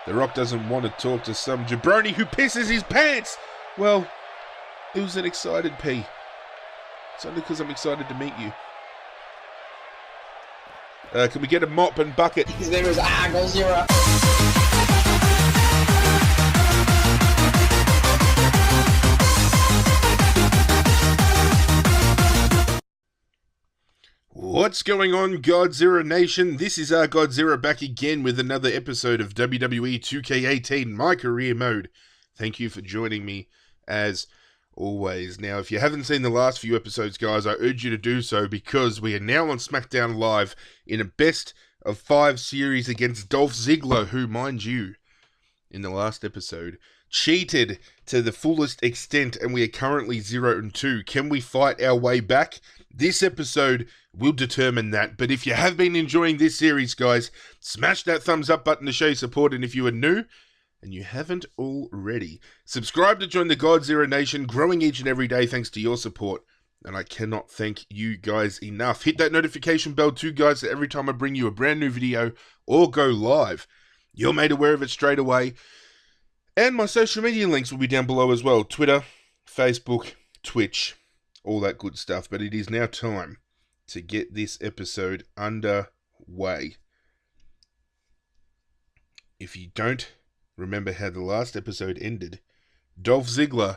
The Rock doesn't want to talk to some jabroni who pisses his pants. Well, it was an excited pee. It's only because I'm excited to meet you. Can we get a mop and bucket? His name is Godzilla. What's going on, Godzilla Nation? This is our Godzilla back again with another episode of WWE 2K18 MyCareer Mode. Thank you for joining me, as always. Now, if you haven't seen the last few episodes, guys, I urge you to do so because we are now on SmackDown Live in a best of 5 series against Dolph Ziggler, who, mind you, in the last episode, cheated to the fullest extent, and we are currently 0-2. Can we fight our way back? This episode will determine that. But if you have been enjoying this series, guys, smash that thumbs up button to show your support. And if you are new and you haven't already, subscribe to join the Godzilla Nation, growing each and every day thanks to your support. And I cannot thank you guys enough. Hit that notification bell too, guys, so every time I bring you a brand new video or go live, you're made aware of it straight away. And my social media links will be down below as well. Twitter, Facebook, Twitch, all that good stuff. But it is now time to get this episode underway. If you don't remember how the last episode ended, Dolph Ziggler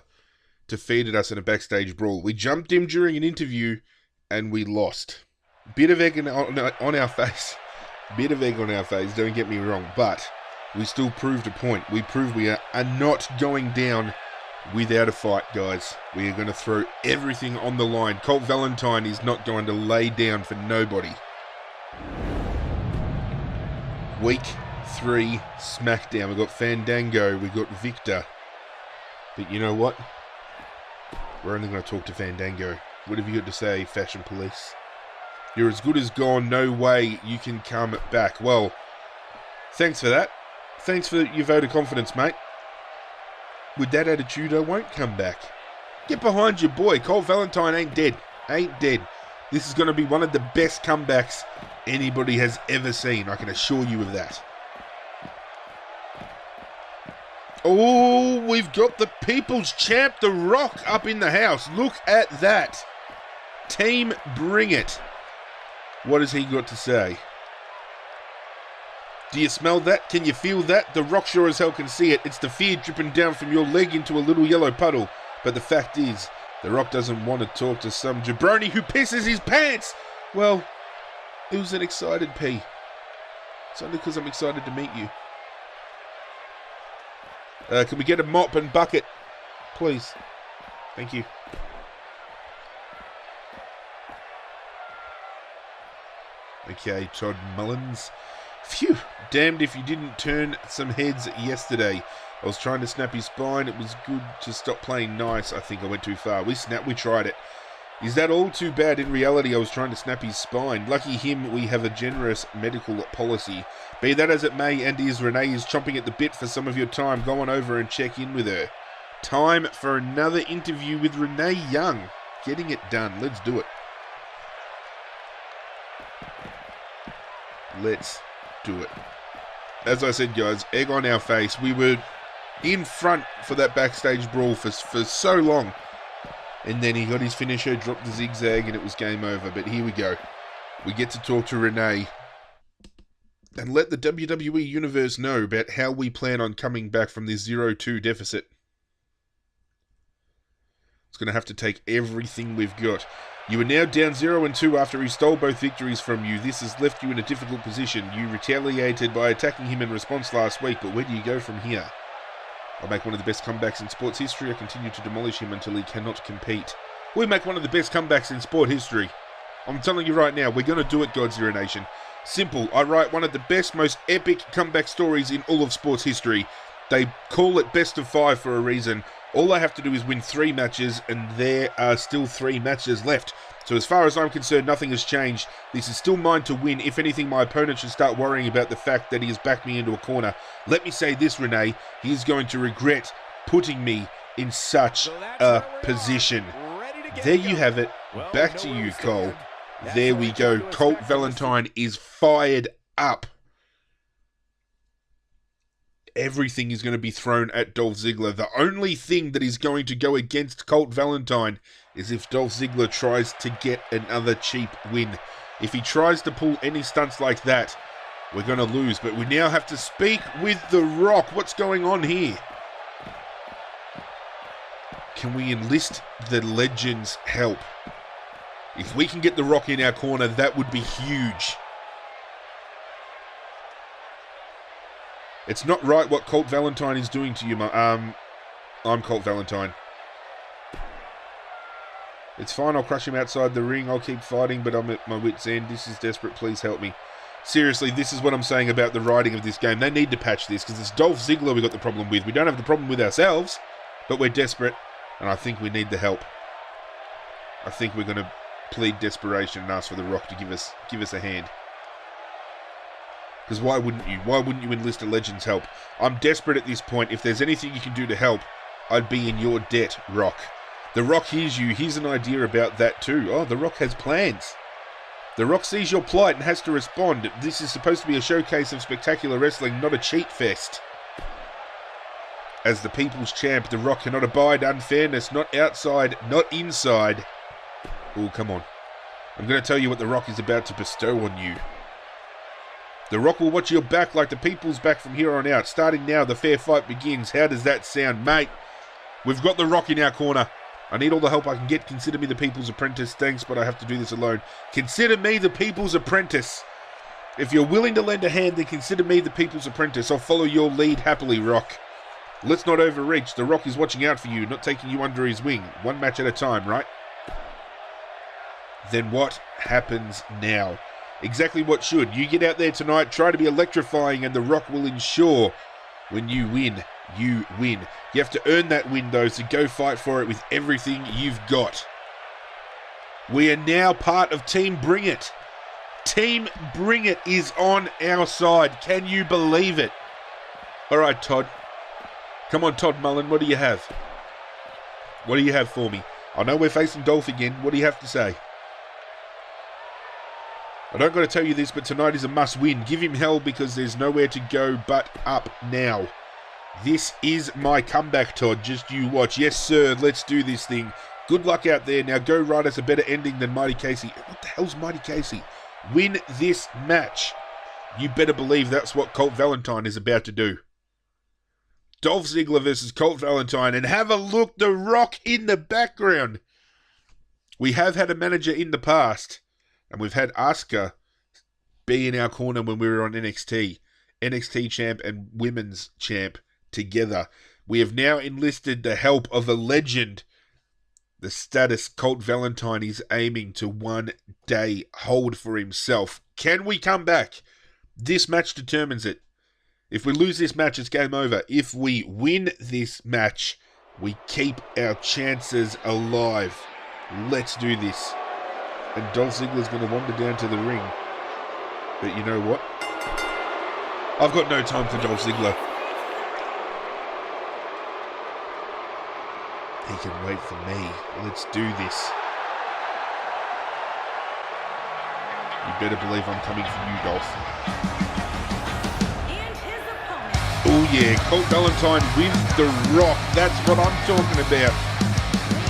defeated us in a backstage brawl. We jumped him during an interview and we lost. Bit of egg on our face. Bit of egg on our face, don't get me wrong. But we still proved a point. We proved we are not going down without a fight, guys. We are going to throw everything on the line. Colt Valentine is not going to lay down for nobody. Week 3 SmackDown. We got Fandango. We got Victor. But you know what? We're only going to talk to Fandango. What have you got to say, Fashion Police? You're as good as gone. No way you can come back. Well, thanks for that. Thanks for your vote of confidence, mate. With that attitude, I won't come back. Get behind your boy. Colt Valentine ain't dead. Ain't dead. This is going to be one of the best comebacks anybody has ever seen. I can assure you of that. Oh, we've got the People's Champ, The Rock, up in the house. Look at that. Team Bring It. What has he got to say? Do you smell that? Can you feel that? The Rock sure as hell can see it. It's the fear dripping down from your leg into a little yellow puddle. But the fact is, The Rock doesn't want to talk to some jabroni who pisses his pants. Well, it was an excited pee. It's only because I'm excited to meet you. Can we get a mop and bucket? Please. Thank you. Okay, Todd Mullins. Phew, damned if you didn't turn some heads yesterday. I was trying to snap his spine. It was good to stop playing nice. I think I went too far. We tried it. Is that all too bad? In reality, I was trying to snap his spine. Lucky him, we have a generous medical policy. Be that as it may, and is Renee is chomping at the bit for some of your time. Go on over and check in with her. Time for another interview with Renee Young. Getting it done. Let's do it. Let's do it. As I said, guys, egg on our face. We were in front for that backstage brawl for so long. And then he got his finisher, dropped the zigzag, and it was game over. But here we go. We get to talk to Renee and let the WWE Universe know about how we plan on coming back from this 0-2 deficit. It's going to have to take everything we've got. You are now down 0-2 after he stole both victories from you. This has left you in a difficult position. You retaliated by attacking him in response last week, but where do you go from here? I'll make one of the best comebacks in sports history. I continue to demolish him until he cannot compete. We make one of the best comebacks in sport history. I'm telling you right now, we're going to do it, Godzilla Nation. Simple. I write one of the best, most epic comeback stories in all of sports history. They call it best of 5 for a reason. All I have to do is win 3 matches, and there are still 3 matches left. So as far as I'm concerned, nothing has changed. This is still mine to win. If anything, my opponent should start worrying about the fact that he has backed me into a corner. Let me say this, Renee. He is going to regret putting me in such a position. There you have it. Back to you, Cole. There we go. Colt Valentine is fired up. everything is going to be thrown at Dolph Ziggler. The only thing that is going to go against Colt Valentine is if Dolph Ziggler tries to get another cheap win. If he tries to pull any stunts like that, we're going to lose. But we now have to speak with The Rock. What's going on here? Can we enlist the Legend's help? If we can get The Rock in our corner, that would be huge. It's not right what Colt Valentine is doing to you, I'm Colt Valentine. It's fine, I'll crush him outside the ring. I'll keep fighting, but I'm at my wit's end. This is desperate, please help me. Seriously, this is what I'm saying about the writing of this game. They need to patch this, because it's Dolph Ziggler we got the problem with. We don't have the problem with ourselves, but we're desperate, and I think we need the help. I think we're going to plead desperation and ask for The Rock to give us a hand. Because why wouldn't you? Why wouldn't you enlist a Legend's help? I'm desperate at this point. If there's anything you can do to help, I'd be in your debt, Rock. The Rock hears you. Here's an idea about that too. Oh, The Rock has plans. The Rock sees your plight and has to respond. This is supposed to be a showcase of spectacular wrestling, not a cheat fest. As the people's champ, The Rock cannot abide unfairness, not outside, not inside. Oh, come on. I'm going to tell you what The Rock is about to bestow on you. The Rock will watch your back like the people's back from here on out. Starting now, the fair fight begins. How does that sound, mate? We've got The Rock in our corner. I need all the help I can get. Consider me the people's apprentice. Thanks, but I have to do this alone. Consider me the people's apprentice. If you're willing to lend a hand, then consider me the people's apprentice. I'll follow your lead happily, Rock. Let's not overreach. The Rock is watching out for you, not taking you under his wing. One match at a time, right? Then what happens now? Exactly what should. You get out there tonight, try to be electrifying, and The Rock will ensure when you win, you win. You have to earn that win, though, so go fight for it with everything you've got. We are now part of Team Bring It. Team Bring It is on our side. Can you believe it? All right, Todd. Come on, Todd Mullen, what do you have? What do you have for me? I know we're facing Dolph again. What do you have to say? I don't got to tell you this, but tonight is a must-win. Give him hell because there's nowhere to go but up now. This is my comeback, Todd. Just you watch. Yes, sir. Let's do this thing. Good luck out there. Now go write us a better ending than Mighty Casey. What the hell's Mighty Casey? Win this match. You better believe that's what Colt Valentine is about to do. Dolph Ziggler versus Colt Valentine. And have a look. The Rock in the background. We have had a manager in the past. And we've had Asuka be in our corner when we were on NXT. NXT champ and women's champ together. We have now enlisted the help of a legend. The status Colt Valentine is aiming to one day hold for himself. Can we come back? This match determines it. If we lose this match, it's game over. If we win this match, we keep our chances alive. Let's do this. And Dolph Ziggler's going to wander down to the ring. But you know what? I've got no time for Dolph Ziggler. He can wait for me. Let's do this. You better believe I'm coming for you, Dolph. Oh yeah, Colt Valentine with The Rock. That's what I'm talking about.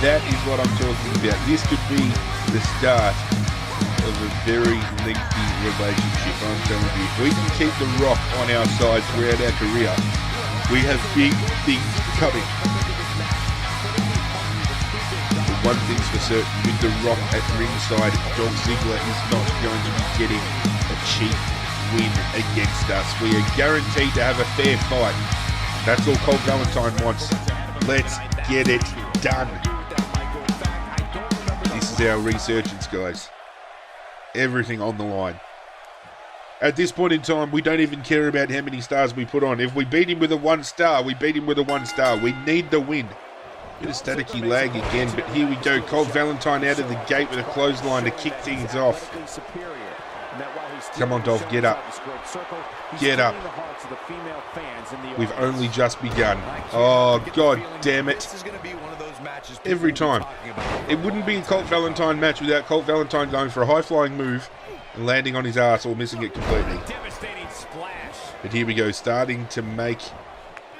That is what I'm talking about. This could be the start of a very lengthy relationship, I'm telling you. If we can keep The Rock on our side throughout our career, we have big things coming. But one thing's for certain, with The Rock at ringside, Dolph Ziggler is not going to be getting a cheap win against us. We are guaranteed to have a fair fight. That's all Colt Valentine wants. Let's get it done. This is our resurgence, guys. Everything on the line. At this point in time, we don't even care about how many stars we put on. If we beat him with a 1 star, we beat him with a 1 star. We need the win. Bit of staticky lag again, but here we go. Colt Valentine out of the gate with a clothesline to kick things off. Come on, Dolph, get up. Get up. We've only just begun. Oh, God damn it. Every time. It wouldn't be a Colt Valentine match without Colt Valentine going for a high-flying move and landing on his ass or missing it completely. But here we go, starting to make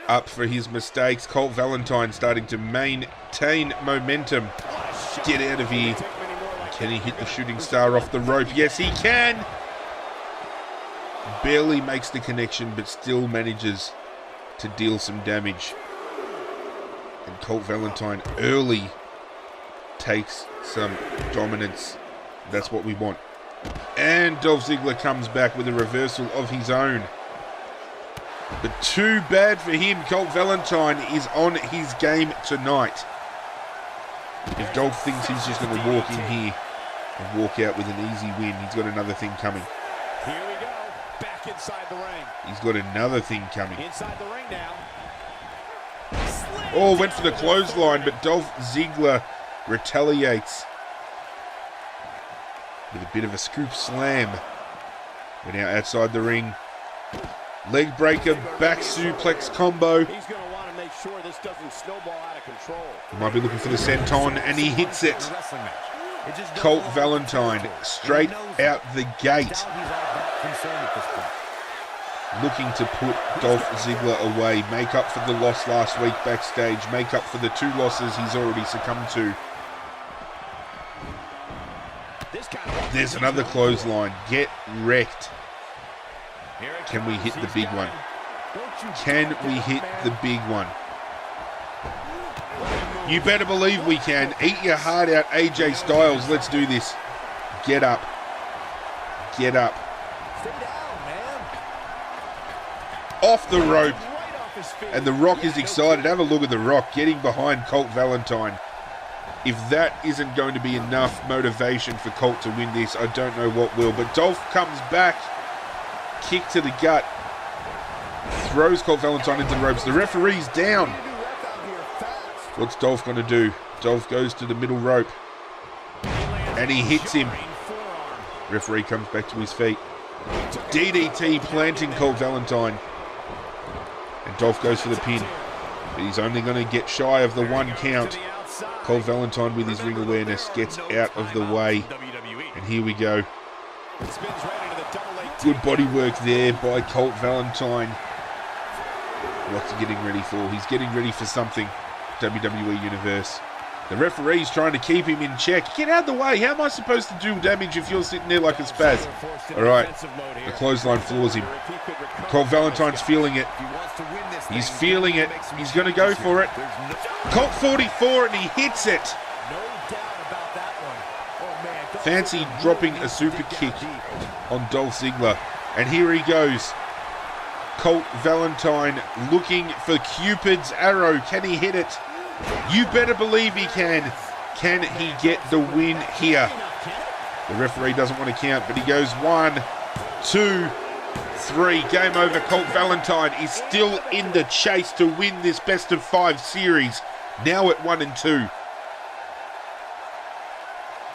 up for his mistakes. Colt Valentine starting to maintain momentum. Get out of here. Can he hit the shooting star off the rope? Yes, he can. Barely makes the connection, but still manages to deal some damage. And Colt Valentine early takes some dominance. That's what we want. And Dolph Ziggler comes back with a reversal of his own. But too bad for him. Colt Valentine is on his game tonight. If Dolph thinks he's just going to walk in here and walk out with an easy win, he's got another thing coming. Here we go. Back inside the ring. He's got another thing coming. Inside the ring now. Oh, went for the clothesline, but Dolph Ziggler retaliates with a bit of a scoop slam. We're now outside the ring. Leg breaker, back suplex combo. He's going to want to make sure this doesn't snowball out of control. He might be looking for the senton, and he hits it. Colt Valentine straight out the gate, looking to put Dolph Ziggler away, make up for the loss last week backstage, make up for the 2 losses he's already succumbed to. There's another clothesline. Get wrecked. Can we hit the big one? Can we hit the big one? You better believe we can. Eat your heart out, AJ Styles. Let's do this. Get up. Get up. Off the rope. And The Rock is excited. Have a look at The Rock getting behind Colt Valentine. If that isn't going to be enough motivation for Colt to win this, I don't know what will. But Dolph comes back. Kick to the gut. Throws Colt Valentine into the ropes. The referee's down. What's Dolph going to do? Dolph goes to the middle rope. And he hits him. Referee comes back to his feet. DDT planting Colt Valentine. And Dolph goes for the pin. But he's only going to get shy of the 1 count. Colt Valentine with his ring awareness gets out of the way. And here we go. Good body work there by Colt Valentine. What's he getting ready for? He's getting ready for something. WWE Universe. The referee's trying to keep him in check. Get out of the way. How am I supposed to do damage if you're sitting there like a spaz? Alright. The clothesline floors him. Colt Valentine's feeling it. He's feeling it. He's going to go for it. Colt 44 and he hits it. Fancy dropping a super kick on Dolph Ziggler. And here he goes. Colt Valentine looking for Cupid's arrow. Can he hit it? You better believe he can. Can he get the win here? The referee doesn't want to count, but he goes 1, 2, 3. Game over. Colt Valentine is still in the chase to win this best of 5 series. Now at 1 and 2.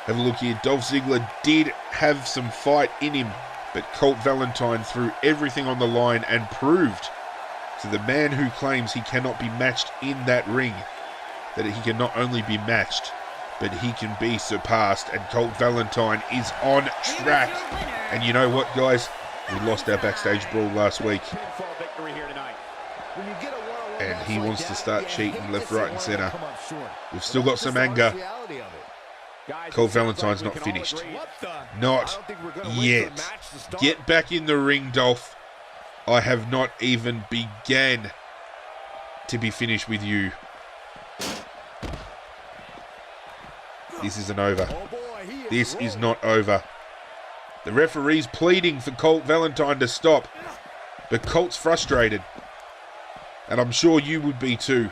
Have a look here. Dolph Ziggler did have some fight in him, but Colt Valentine threw everything on the line and proved to the man who claims he cannot be matched in that ring that he can not only be matched, but he can be surpassed. And Colt Valentine is on track. And you know what, guys? We lost our backstage brawl last week. And he wants to start cheating left, right, and center. We've still got some anger. Colt Valentine's not finished. Not yet. Get back in the ring, Dolph. I have not even began to be finished with you. This isn't over. This is not over. The referee's pleading for Colt Valentine to stop, but Colt's frustrated. And I'm sure you would be too.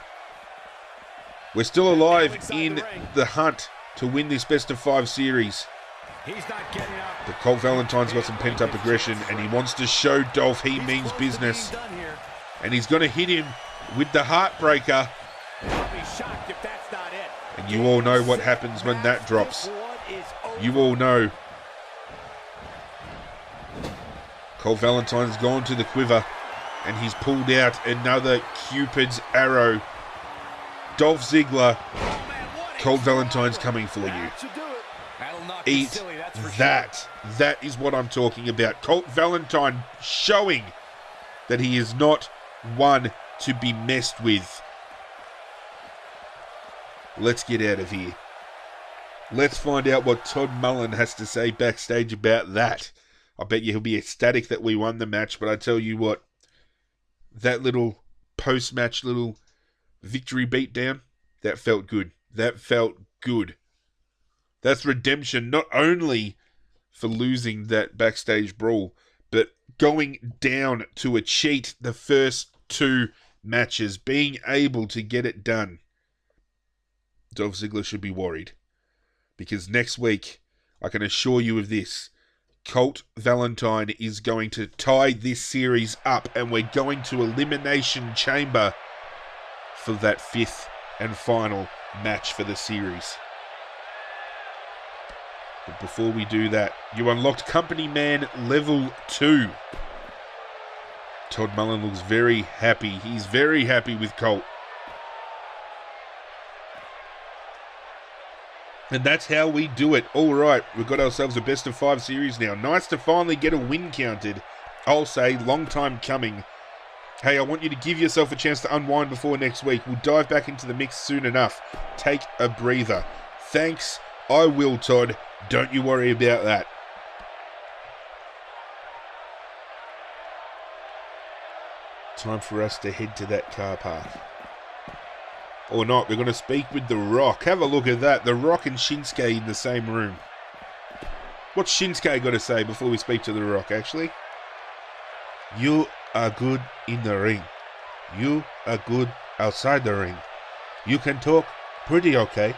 We're still alive in the hunt to win this best of 5 series. But Colt Valentine's got some pent-up aggression, and he wants to show Dolph he means business. And he's going to hit him with the Heartbreaker. And you all know what happens when that drops. You all know. Colt Valentine's gone to the quiver, and he's pulled out another Cupid's arrow. Dolph Ziggler, Colt Valentine's coming for you. Eat that. That is what I'm talking about. Colt Valentine showing that he is not one to be messed with. Let's get out of here. Let's find out what Todd Mullen has to say backstage about that. I bet you he'll be ecstatic that we won the match, but I tell you what, that little post-match little victory beatdown, that felt good. That felt good. That's redemption, not only for losing that backstage brawl, but going down to a cheat the first 2 matches, being able to get it done. Dolph Ziggler should be worried. Because next week, I can assure you of this, Colt Valentine is going to tie this series up, and we're going to Elimination Chamber for that 5th and final match for the series. But before we do that, you unlocked Company Man Level 2. Todd Mullen looks very happy. He's very happy with Colt. And that's how we do it. All right, we've got ourselves a best of 5 series now. Nice to finally get a win counted. I'll say, long time coming. Hey, I want you to give yourself a chance to unwind before next week. We'll dive back into the mix soon enough. Take a breather. Thanks. I will, Todd. Don't you worry about that. Time for us to head to that car park. Or not, we're going to speak with The Rock. Have a look at that. The Rock and Shinsuke in the same room. What's Shinsuke got to say before we speak to The Rock, actually? You are good in the ring. You are good outside the ring. You can talk pretty okay.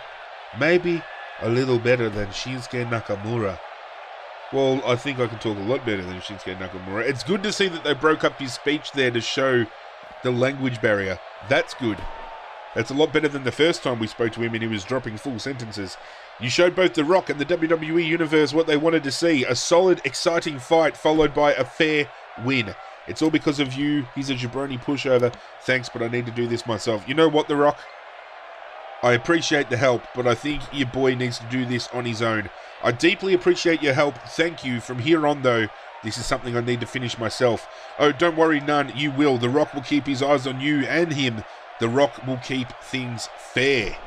Maybe a little better than Shinsuke Nakamura. Well, I think I can talk a lot better than Shinsuke Nakamura. It's good to see that they broke up his speech there to show the language barrier. That's good. That's a lot better than the first time we spoke to him and he was dropping full sentences. You showed both The Rock and the WWE Universe what they wanted to see. A solid, exciting fight followed by a fair win. It's all because of you. He's a jabroni pushover. Thanks, but I need to do this myself. You know what, The Rock? I appreciate the help, but I think your boy needs to do this on his own. I deeply appreciate your help. Thank you. From here on, though, this is something I need to finish myself. Oh, don't worry, none. You will. The Rock will keep his eyes on you and him. The Rock will keep things fair.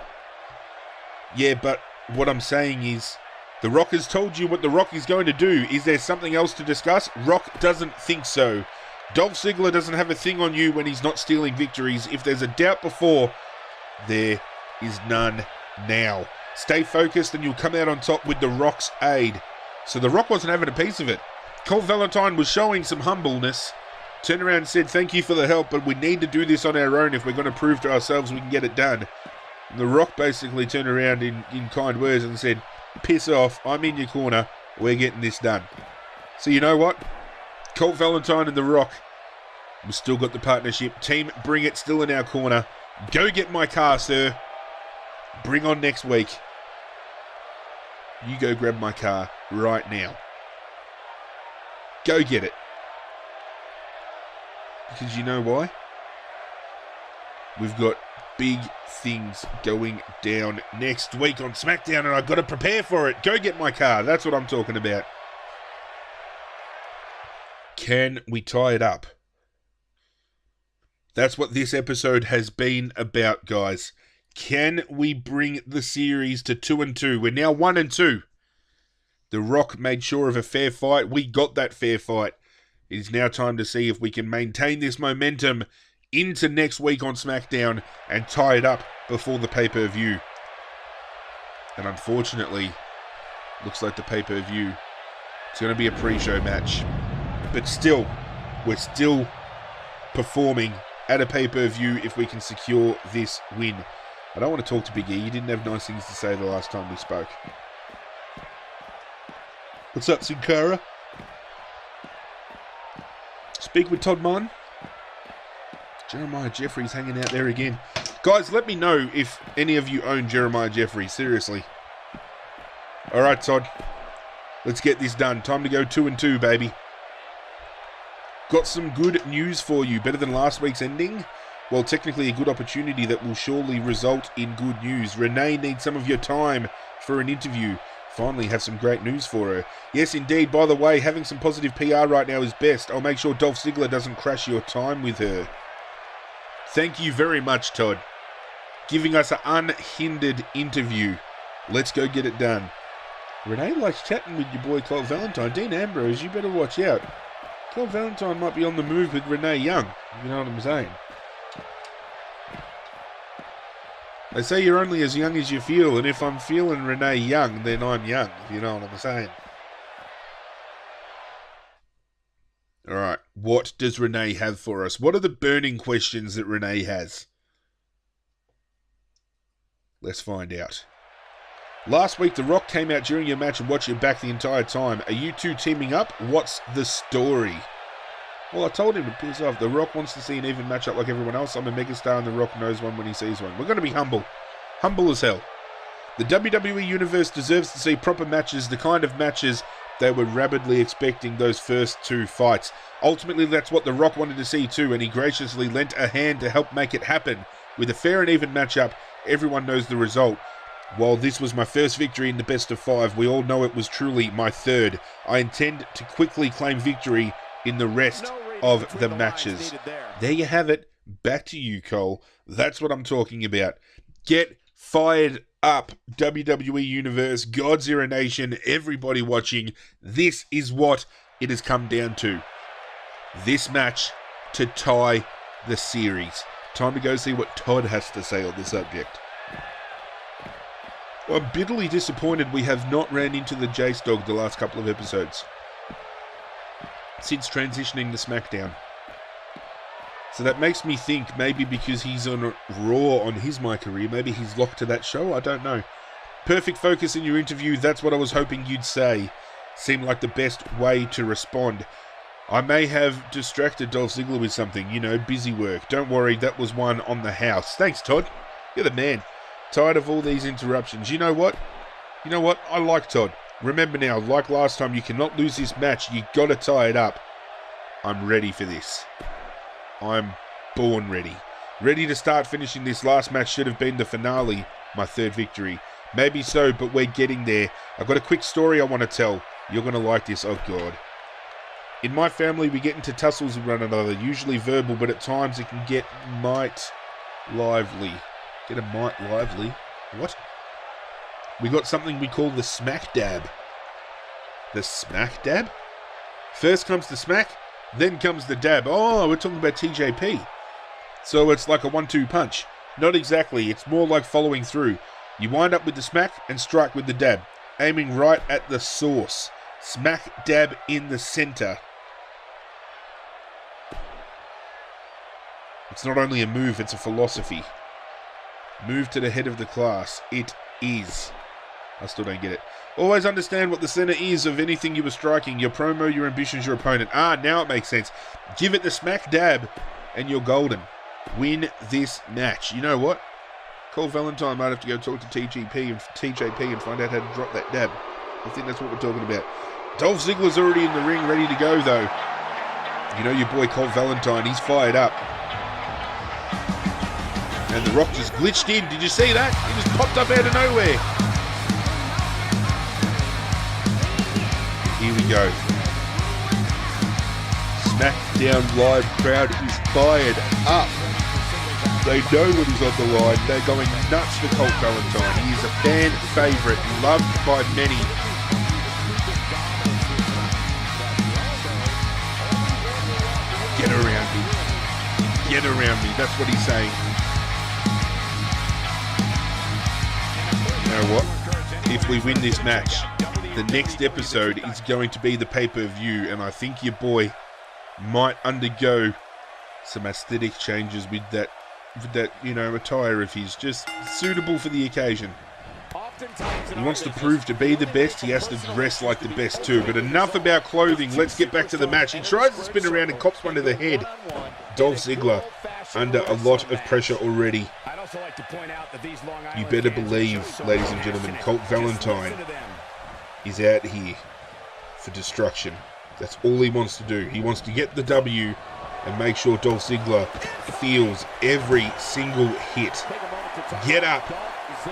Yeah, but what I'm saying is, The Rock has told you what The Rock is going to do. Is there something else to discuss? Rock doesn't think so. Dolph Ziggler doesn't have a thing on you when he's not stealing victories. If there's a doubt before, there is none now. Stay focused and you'll come out on top with The Rock's aid. So The Rock wasn't having a piece of it. Colt Valentine was showing some humbleness. Turned around and said, thank you for the help, but we need to do this on our own if we're going to prove to ourselves we can get it done. And The Rock basically turned around in kind words and said, piss off, I'm in your corner, we're getting this done. So you know what? Colt Valentine and The Rock, we've still got the partnership. Team Bring It still in our corner. Go get my car, sir. Bring on next week. You go grab my car right now. Go get it. Because you know why? We've got big things going down next week on SmackDown and I've got to prepare for it. Go get my car. That's what I'm talking about. Can we tie it up? That's what this episode has been about, guys. Can we bring the series to 2-2? We're now 1-2. The Rock made sure of a fair fight. We got that fair fight. It is now time to see if we can maintain this momentum into next week on SmackDown and tie it up before the pay-per-view. And unfortunately, looks like the pay-per-view is going to be a pre-show match. But still, we're still performing at a pay-per-view if we can secure this win. I don't want to talk to Big E. He didn't have nice things to say the last time we spoke. What's up, Sin Cara? Speak with Todd Mullen. Jeremiah Jeffries hanging out there again. Guys, let me know if any of you own Jeremiah Jeffries. Seriously. Alright, Todd. Let's get this done. Time to go 2-2, baby. Got some good news for you. Better than last week's ending? Well, technically a good opportunity that will surely result in good news. Renee needs some of your time for an interview. Finally have some great news for her. Yes, indeed. By the way, having some positive PR right now is best. I'll make sure Dolph Ziggler doesn't crash your time with her. Thank you very much, Todd. Giving us an unhindered interview. Let's go get it done. Renee likes chatting with your boy Colt Valentine. Dean Ambrose, you better watch out. Colt Valentine might be on the move with Renee Young. You know what I'm saying? They say you're only as young as you feel, and if I'm feeling Renee Young, then I'm young, if you know what I'm saying. Alright, what does Renee have for us? What are the burning questions that Renee has? Let's find out. Last week, The Rock came out during your match and watched your back the entire time. Are you two teaming up? What's the story? Well, I told him to piss off. The Rock wants to see an even matchup like everyone else. I'm a megastar and The Rock knows one when he sees one. We're going to be humble. Humble as hell. The WWE Universe deserves to see proper matches, the kind of matches they were rapidly expecting those first two fights. Ultimately, that's what The Rock wanted to see too, and he graciously lent a hand to help make it happen. With a fair and even matchup, everyone knows the result. While this was my first victory in the best of 5, we all know it was truly my third. I intend to quickly claim victory in the rest of the matches. There you have it. Back to you, Cole. That's what I'm talking about. Get fired up, WWE Universe, Godzilla Nation, everybody watching. This is what it has come down to. This match to tie the series. Time to go see what Todd has to say on the subject. I'm bitterly disappointed we have not ran into the Jace Dog the last couple of episodes. Since transitioning to SmackDown. So that makes me think maybe because he's on Raw on his MyCareer, maybe he's locked to that show, I don't know. Perfect focus in your interview, that's what I was hoping you'd say. Seemed like the best way to respond. I may have distracted Dolph Ziggler with something, you know, busy work. Don't worry, that was one on the house. Thanks, Todd. You're the man. Tired of all these interruptions. You know what? I like Todd. Remember now, like last time, you cannot lose this match. You got to tie it up. I'm ready for this. I'm born ready. Ready to start finishing this. Last match should have been the finale. My third victory. Maybe so, but we're getting there. I've got a quick story I want to tell. You're going to like this. Oh, God. In my family, we get into tussles with one another. Usually verbal, but at times it can get might lively. Get a might lively. What? We got something we call the smack dab. The smack dab? First comes the smack, then comes the dab. Oh, we're talking about TJP. So it's like a 1-2 punch. Not exactly. It's more like following through. You wind up with the smack and strike with the dab. Aiming right at the source. Smack dab in the center. It's not only a move, it's a philosophy. Move to the head of the class. It is. I still don't get it. Always understand what the center is of anything you were striking. Your promo, your ambitions, your opponent. Ah, now it makes sense. Give it the smack dab and you're golden. Win this match. You know what? Cole Valentine might have to go talk to TJP and find out how to drop that dab. I think that's what we're talking about. Dolph Ziggler's already in the ring, ready to go though. You know your boy Colt Valentine, he's fired up. And The Rock just glitched in. Did you see that? He just popped up out of nowhere. Here we go. SmackDown Live crowd is fired up. They know what is on the line. They're going nuts for Colt Valentine. He is a fan favourite, loved by many. Get around me. Get around me. That's what he's saying. You know what? If we win this match, the next episode is going to be the pay-per-view, and I think your boy might undergo some aesthetic changes with that, you know, attire of his, just suitable for the occasion. He wants to prove to be the best, he has to dress like the best too. But enough about clothing, let's get back to the match. He tries to spin around and cops one to the head. Dolph Ziggler under a lot of pressure already. You better believe, ladies and gentlemen, Colt Valentine is out here for destruction. That's all he wants to do. He wants to get the W and make sure Dolph Ziggler feels every single hit. Get up.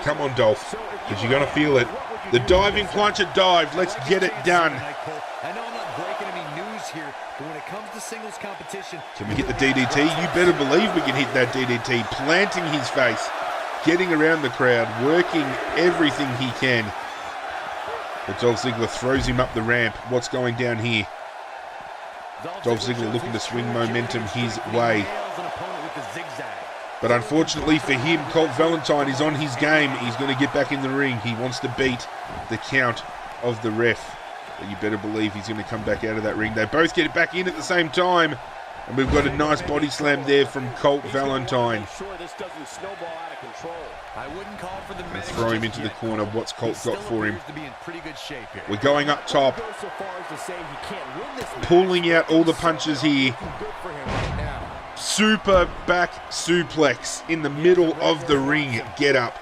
Come on, Dolph, because you're going to feel it. The diving plancha dive. Let's get it done. I know I'm not breaking any news here, but when it comes to singles competition, Can we get the DDT? You better believe we can hit that DDT. Planting his face, getting around the crowd, working everything he can. But Dolph Ziggler throws him up the ramp. What's going down here? Dolph Ziggler looking to swing momentum his way. But unfortunately for him, Colt Valentine is on his game. He's going to get back in the ring. He wants to beat the count of the ref. But you better believe he's going to come back out of that ring. They both get it back in at the same time. And we've got a nice body slam there from Colt Valentine. And throw him into the corner. What's Colt got for him? We're going up top. Pulling out all the punches here. Super back suplex in the middle of the ring. Get up.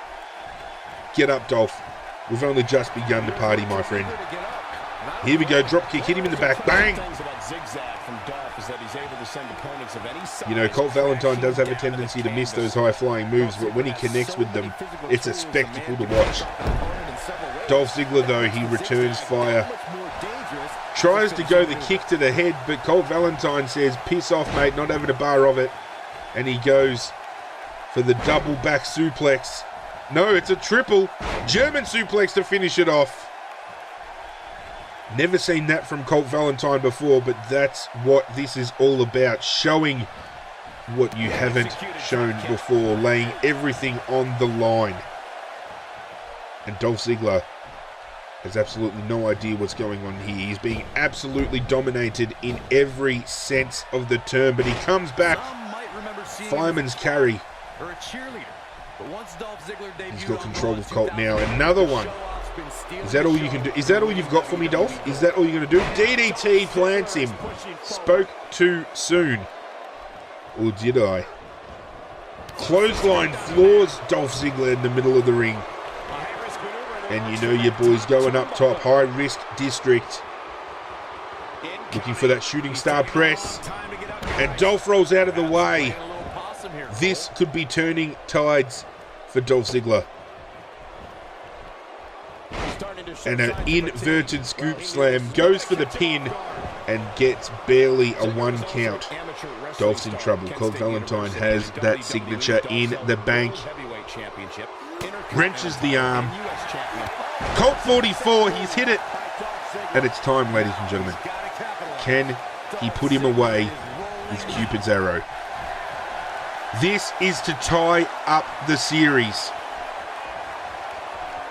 Get up, Dolph. We've only just begun to party, my friend. Here we go. Drop kick. Hit him in the back. Bang. You know, Colt Valentine does have a tendency to miss those high-flying moves, but when he connects with them, it's a spectacle to watch. Dolph Ziggler, though, he returns fire. Tries to go the kick to the head, but Colt Valentine says, piss off, mate, not having a bar of it. And he goes for the double back suplex. No, it's a triple German suplex to finish it off. Never seen that from Colt Valentine before, but that's what this is all about. Showing what you haven't shown before. Laying everything on the line. And Dolph Ziggler has absolutely no idea what's going on here. He's being absolutely dominated in every sense of the term, but he comes back. Fireman's carry. He's got control of Colt now. Another one. Is that all you can do? Is that all you've got for me, Dolph? Is that all you're going to do? DDT plants him. Spoke too soon. Or did I? Clothesline floors Dolph Ziggler in the middle of the ring. And you know your boy's going up top. High risk district. Looking for that shooting star press. And Dolph rolls out of the way. This could be turning tides for Dolph Ziggler. And an inverted scoop slam. Goes for the pin and gets barely a 1 count. Dolph's in trouble. Colt Valentine has that signature in the bank. Wrenches the arm. Colt 44, he's hit it. And it's time, ladies and gentlemen. Can he put him away with Cupid's arrow? This is to tie up the series.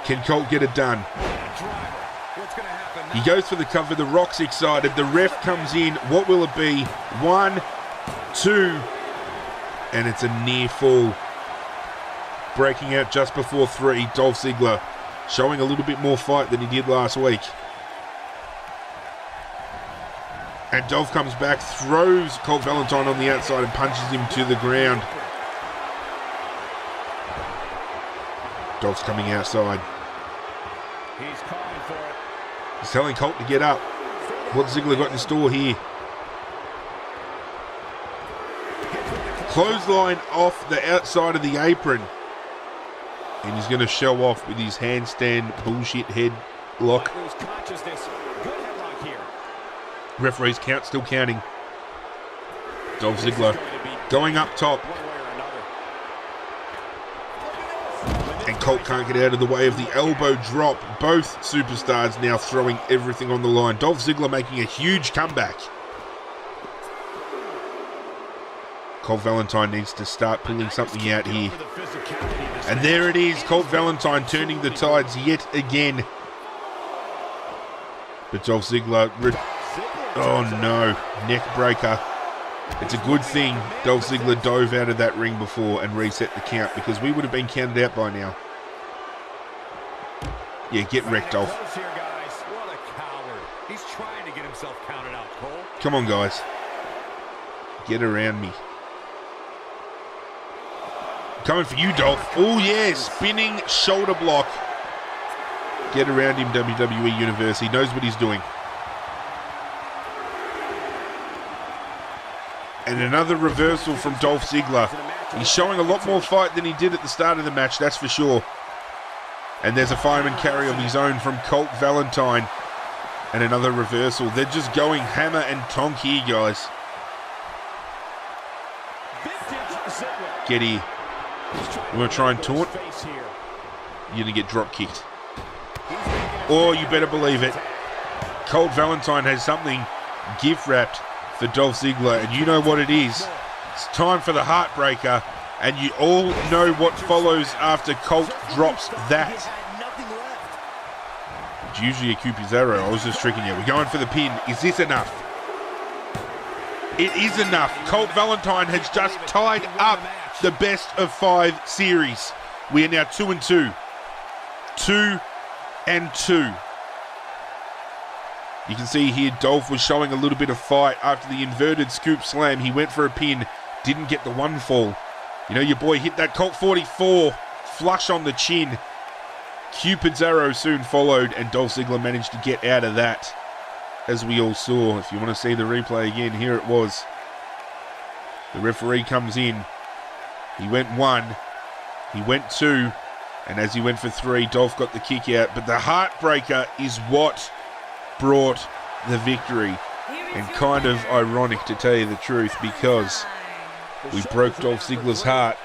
Can Colt get it done? He goes for the cover. The Rock's excited. The ref comes in. What will it be? 1, 2. And it's a near fall. Breaking out just before 3. Dolph Ziggler showing a little bit more fight than he did last week. And Dolph comes back, throws Colt Valentine on the outside and punches him to the ground. Dolph's coming outside. He's calling for it. He's telling Colt to get up. What's Ziggler got in store here? Clothesline off the outside of the apron. And he's going to show off with his handstand bullshit head lock. Referee's count still counting. Dolph Ziggler going up top. And Colt can't get out of the way of the elbow drop. Both superstars now throwing everything on the line. Dolph Ziggler making a huge comeback. Colt Valentine needs to start pulling something out here. And there it is. Colt Valentine turning the tides yet again. But Dolph Ziggler... Oh no. Neck breaker. It's a good thing Dolph Ziggler dove out of that ring before and reset the count, because we would have been counted out by now. Yeah, get wrecked, Dolph. Come on, guys. Get around me. Coming for you, Dolph. Oh, yeah. Spinning shoulder block. Get around him, WWE Universe. He knows what he's doing. And another reversal from Dolph Ziggler. He's showing a lot more fight than he did at the start of the match, that's for sure. And there's a fireman carry of his own from Colt Valentine. And another reversal. They're just going hammer and tonk here, guys. get here. You want to try and taunt? You're going to get drop kicked. Or you better believe it. Colt Valentine has something gift wrapped for Dolph Ziggler, and you know what it is. It's time for the Heartbreaker, and you all know what follows after Colt drops that. It's usually a Cupizarro. I was just tricking you. We're going for the pin. Is this enough? It is enough. Colt Valentine has just tied up the best of 5 series. We are now 2-2. 2-2. You can see here Dolph was showing a little bit of fight after the inverted scoop slam. He went for a pin, didn't get the one fall. You know, your boy hit that Colt 44 flush on the chin. Cupid's arrow soon followed, and Dolph Ziggler managed to get out of that, as we all saw. If you want to see the replay again, here it was. The referee comes in. He went 1. He went 2. And as he went for 3, Dolph got the kick out. But the Heartbreaker is what brought the victory. And kind of ironic, to tell you the truth, because we broke Dolph Ziggler's heart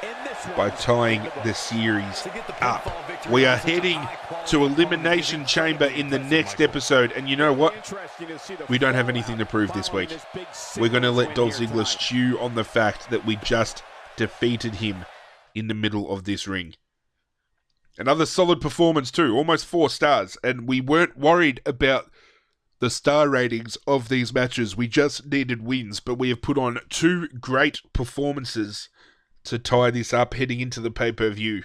by tying the series up. We are heading to Elimination Chamber in the next episode, and you know what? We don't have anything to prove this week. We're going to let Dolph Ziggler stew on the fact that we just defeated him in the middle of this ring. Another solid performance too, almost 4 stars, and we weren't worried about the star ratings of these matches. We just needed wins, but we have put on 2 great performances to tie this up heading into the pay-per-view.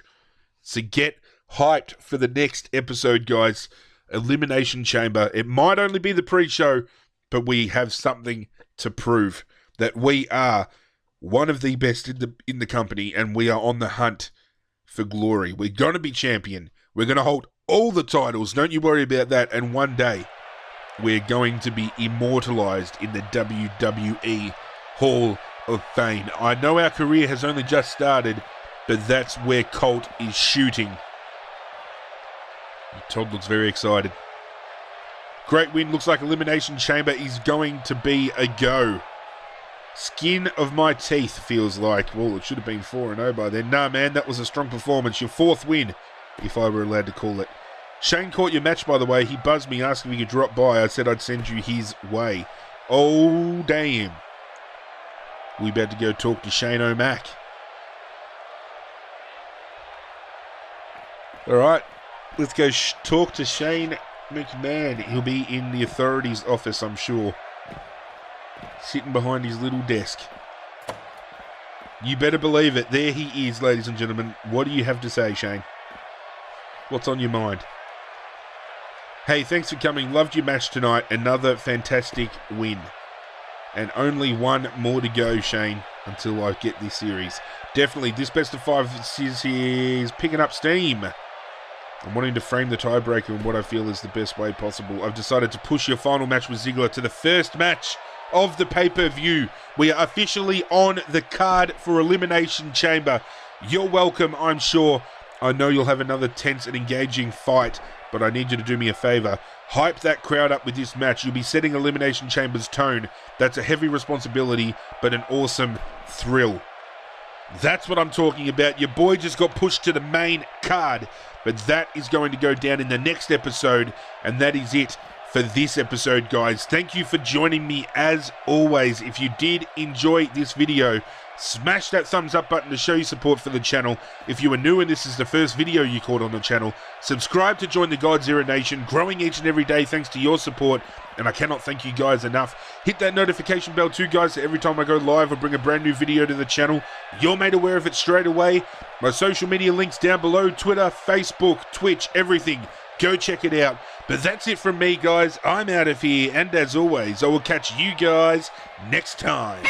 So get hyped for the next episode, guys. Elimination Chamber. It might only be the pre-show, but we have something to prove that we are one of the best in the company, and we are on the hunt for glory. We're going to be champion. We're going to hold all the titles. Don't you worry about that. And one day, we're going to be immortalized in the WWE Hall of Fame. I know our career has only just started, but that's where Colt is shooting. Todd looks very excited. Great win. Looks like Elimination Chamber is going to be a go. Skin of my teeth feels like. Well, it should have been 4-0 by then. Nah, man, that was a strong performance. Your 4th win, if I were allowed to call it. Shane caught your match, by the way. He buzzed me asking if he could drop by. I said I'd send you his way. Oh, damn. We about to go talk to Shane O'Mac. All right, let's go talk to Shane McMahon. He'll be in the authorities' office, I'm sure, sitting behind his little desk. You better believe it. There he is, ladies and gentlemen. What do you have to say, Shane? What's on your mind? Hey, thanks for coming. Loved your match tonight. Another fantastic win. And only 1 more to go, Shane, until I get this series. Definitely, this best of 5 is picking up steam. I'm wanting to frame the tiebreaker in what I feel is the best way possible. I've decided to push your final match with Ziggler to the first match of the pay-per-view. We are officially on the card for Elimination Chamber. You're welcome, I'm sure. I know you'll have another tense and engaging fight, but I need you to do me a favor. Hype that crowd up with this match. You'll be setting Elimination Chamber's tone. That's a heavy responsibility, but an awesome thrill. That's what I'm talking about. Your boy just got pushed to the main card, but that is going to go down in the next episode, and that is it for this episode, guys. Thank you for joining me as always. If you did enjoy this video, smash that thumbs up button to show your support for the channel. If you are new and this is the first video you caught on the channel, subscribe to join the Godzilla Nation, growing each and every day thanks to your support, and I cannot thank you guys enough. Hit that notification bell too, guys, so every time I go live or bring a brand new video to the channel, you're made aware of it straight away. My social media links down below: Twitter, Facebook, Twitch, everything. Go check it out. But that's it from me, guys. I'm out of here, and as always, I will catch you guys next time.